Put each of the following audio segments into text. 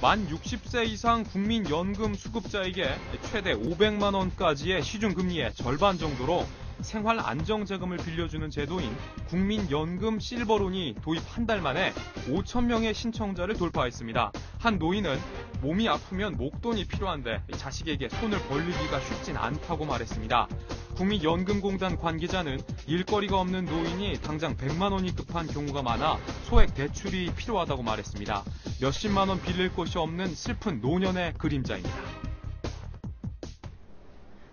만 60세 이상 국민연금 수급자에게 최대 500만 원까지의 시중금리의 절반 정도로 생활 안정자금을 빌려주는 제도인 국민연금 실버론이 도입 한 달 만에 5천 명의 신청자를 돌파했습니다. 한 노인은 몸이 아프면 목돈이 필요한데 자식에게 손을 벌리기가 쉽진 않다고 말했습니다. 국민연금공단 관계자는 일거리가 없는 노인이 당장 100만 원이 급한 경우가 많아 소액 대출이 필요하다고 말했습니다. 몇십만 원 빌릴 곳이 없는 슬픈 노년의 그림자입니다.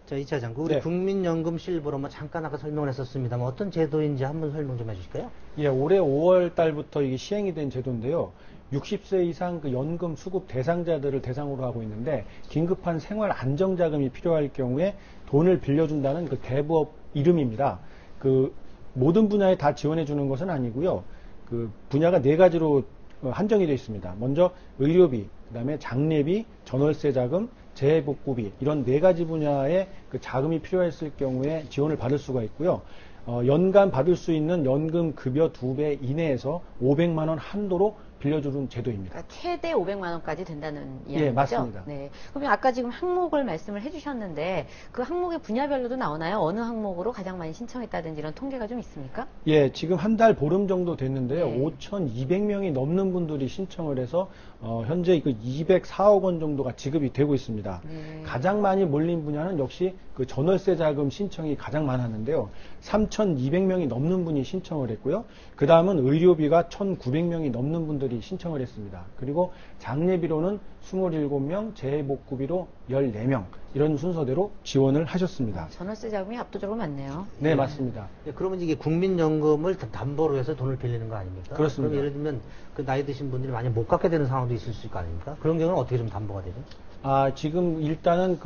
자, 2차 장구, 우리 국민연금 실버로 잠깐 아까 설명을 했었습니다만 어떤 제도인지 한번 설명 좀 해주실까요? 예, 올해 5월 달부터 이게 시행이 된 제도인데요. 60세 이상 그 연금 수급 대상자들을 대상으로 하고 있는데 긴급한 생활 안정자금이 필요할 경우에 돈을 빌려준다는 그 대부업 이름입니다. 그 모든 분야에 다 지원해 주는 것은 아니고요. 그 분야가 네 가지로 한정이 되어 있습니다. 먼저 의료비, 그다음에 장례비, 전월세 자금, 재해복구비 이런 네 가지 분야에 그 자금이 필요했을 경우에 지원을 받을 수가 있고요. 연간 받을 수 있는 연금 급여 2배 이내에서 500만 원 한도로 빌려주는 제도입니다. 그러니까 최대 500만 원까지 된다는 이야기죠? 예, 맞습니다. 네. 그러면 아까 지금 항목을 말씀을 해주셨는데 그 항목의 분야별로도 나오나요? 어느 항목으로 가장 많이 신청했다든지 이런 통계가 좀 있습니까? 예, 지금 한 달 보름 정도 됐는데요. 네. 5,200명이 넘는 분들이 신청을 해서 현재 그 204억 원 정도가 지급이 되고 있습니다. 네. 가장 많이 몰린 분야는 역시 그 전월세 자금 신청이 가장 많았는데요. 3,200명이 넘는 분이 신청을 했고요. 그 다음은 의료비가 1,900명이 넘는 분들이 신청을 했습니다. 그리고 장례비로는 27명, 재해복구비로 14명 이런 순서대로 지원을 하셨습니다. 전월세 자금이 압도적으로 많네요. 네, 맞습니다. 그러면 이게 국민연금을 담보로 해서 돈을 빌리는 거 아닙니까? 그렇습니다. 그럼 예를 들면 그 나이 드신 분들이 많이 못 갚게 되는 상황도 있을 수 있을 거 아닙니까? 그런 경우는 어떻게 좀 담보가 되죠? 지금 일단은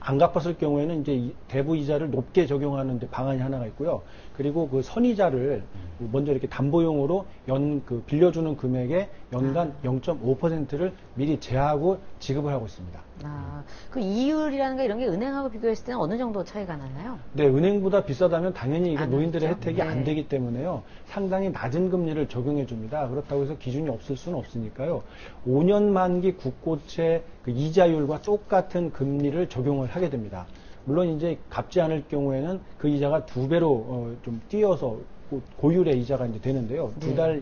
안 갚았을 경우에는 이제 대부 이자를 높게 적용하는 데 방안이 하나가 있고요. 그리고 그 선이자를 먼저 이렇게 담보용으로 빌려주는 금액의 연간 0.5%를 미리 제하고 지급을 하고 있습니다. 그 이율이라는 게 이런 게 은행하고 비교했을 때는 어느 정도 차이가 나나요? 네, 은행보다 비싸다면 당연히 이게 노인들의 그렇죠? 혜택이 안 되기 때문에요. 상당히 낮은 금리를 적용해 줍니다. 그렇다고 해서 기준이 없을 수는 없으니까요. 5년 만기 국고채 그 이자율과 똑같은 금리를 적용을 하게 됩니다. 물론 이제 갚지 않을 경우에는 그 이자가 2배로 좀 뛰어서 고율의 이자가 이제 되는데요. 두 달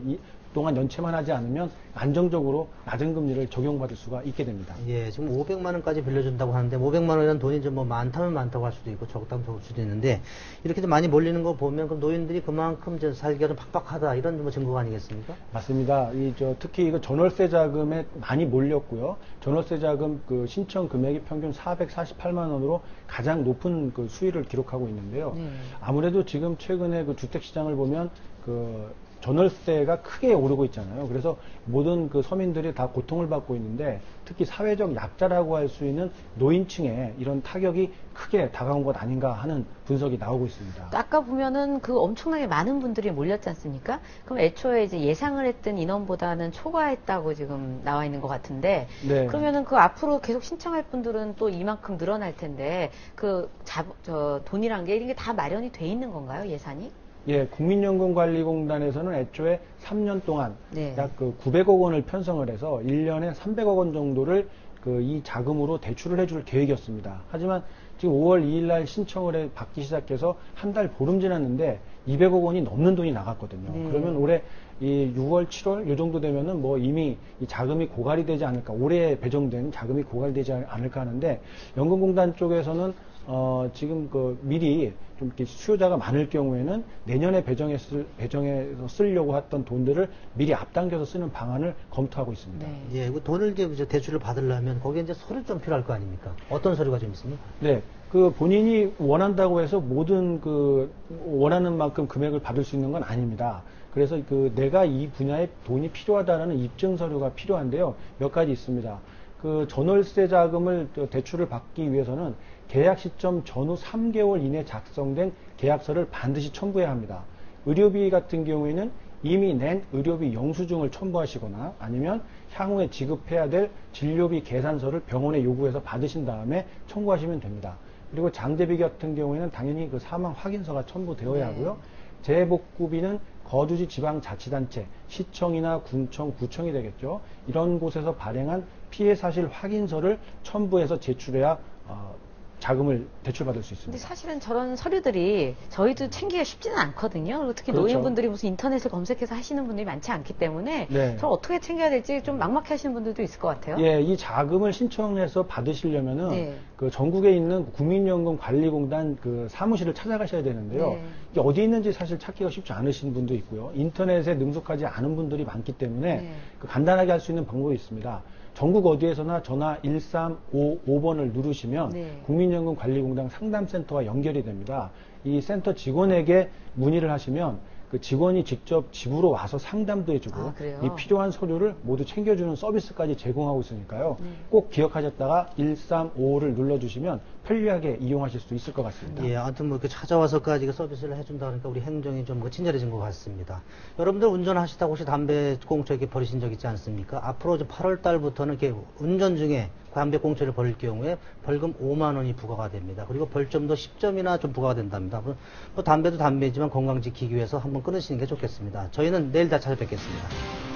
동안 연체만 하지 않으면 안정적으로 낮은 금리를 적용받을 수가 있게 됩니다. 예, 지금 500만 원까지 빌려준다고 하는데 500만 원이라는 돈이 좀 뭐 많다면 많다고 할 수도 있고 적다면 적을 수도 있는데 이렇게 많이 몰리는 거 보면 그럼 노인들이 그만큼 살기가 좀 팍팍하다 이런 뭐 증거가 아니겠습니까? 맞습니다. 특히 이거 전월세 자금에 많이 몰렸고요. 전월세 자금 그 신청 금액이 평균 448만 원으로 가장 높은 그 수위를 기록하고 있는데요. 아무래도 지금 최근에 그 주택 시장을 보면 전월세가 크게 오르고 있잖아요. 그래서 모든 그 서민들이 다 고통을 받고 있는데 특히 사회적 약자라고 할 수 있는 노인층에 이런 타격이 크게 다가온 것 아닌가 하는 분석이 나오고 있습니다. 아까 보면은 그 엄청나게 많은 분들이 몰렸지 않습니까? 그럼 애초에 이제 예상을 했던 인원보다는 초과했다고 지금 나와 있는 것 같은데 네. 그러면은 그 앞으로 계속 신청할 분들은 또 이만큼 늘어날 텐데 돈이란 게 이런 게 다 마련이 돼 있는 건가요? 예산이? 예, 국민연금관리공단에서는 애초에 3년 동안 네. 약 900억 원을 편성을 해서 1년에 300억 원 정도를 이 자금으로 대출을 해줄 계획이었습니다. 하지만 지금 5월 2일 날 신청을 받기 시작해서 한 달 보름 지났는데 200억 원이 넘는 돈이 나갔거든요. 그러면 올해 이 6월, 7월 이 정도 되면은 뭐 이미 이 자금이 고갈이 되지 않을까, 올해 배정된 자금이 고갈되지 않을까 하는데 연금공단 쪽에서는 지금 미리 좀 이렇게 수요자가 많을 경우에는 내년에 배정해서 쓰려고 했던 돈들을 미리 앞당겨서 쓰는 방안을 검토하고 있습니다. 네. 예, 그 돈을 이제 대출을 받으려면 거기에 이제 서류 좀 필요할 거 아닙니까? 어떤 서류가 좀 있습니까? 네. 본인이 원한다고 해서 모든 원하는 만큼 금액을 받을 수 있는 건 아닙니다. 그래서 내가 이 분야에 돈이 필요하다는 입증 서류가 필요한데요. 몇 가지 있습니다. 전월세 자금을 대출을 받기 위해서는 계약 시점 전후 3개월 이내 작성된 계약서를 반드시 첨부해야 합니다. 의료비 같은 경우에는 이미 낸 의료비 영수증을 첨부하시거나 아니면 향후에 지급해야 될 진료비 계산서를 병원에 요구해서 받으신 다음에 청구하시면 됩니다. 그리고 장제비 같은 경우에는 당연히 사망 확인서가 첨부되어야 하고요. 재해복구비는 거주지 지방자치단체, 시청이나 군청, 구청이 되겠죠. 이런 곳에서 발행한 피해 사실 확인서를 첨부해서 제출해야 자금을 대출받을 수 있습니다. 근데 사실은 저런 서류들이 저희도 챙기기가 쉽지는 않거든요. 그리고 특히 그렇죠. 노인분들이 무슨 인터넷을 검색해서 하시는 분들이 많지 않기 때문에 네. 저를 어떻게 챙겨야 될지 좀 막막해 하시는 분들도 있을 것 같아요. 예, 이 자금을 신청해서 받으시려면은 네. 그 전국에 있는 국민연금관리공단 그 사무실을 찾아가셔야 되는데요. 네. 이게 어디 있는지 사실 찾기가 쉽지 않으신 분도 있고요. 인터넷에 능숙하지 않은 분들이 많기 때문에 네. 그 간단하게 할 수 있는 방법이 있습니다. 전국 어디에서나 전화 1355번을 누르시면 네. 국민연금관리공단 상담센터와 연결이 됩니다. 이 센터 직원에게 문의를 하시면 그 직원이 직접 집으로 와서 상담도 해주고 아, 그래요? 이 필요한 서류를 모두 챙겨주는 서비스까지 제공하고 있으니까요. 네. 꼭 기억하셨다가 1355를 눌러주시면 편리하게 이용하실 수 있을 것 같습니다. 예, 아무튼 뭐 이렇게 찾아와서까지 그 서비스를 해준다 그러니까 우리 행정이 좀 친절해진 것 같습니다. 여러분들 운전하시다가 혹시 담배 꽁초 이렇게 버리신 적 있지 않습니까? 앞으로 이제 8월 달부터는 이렇게 운전 중에 담배 꽁초를 버릴 경우에 벌금 5만 원이 부과가 됩니다. 그리고 벌점도 10점이나 좀 부과가 된답니다. 뭐 담배도 담배지만 건강 지키기 위해서 한번 끊으시는 게 좋겠습니다. 저희는 내일 다 찾아뵙겠습니다.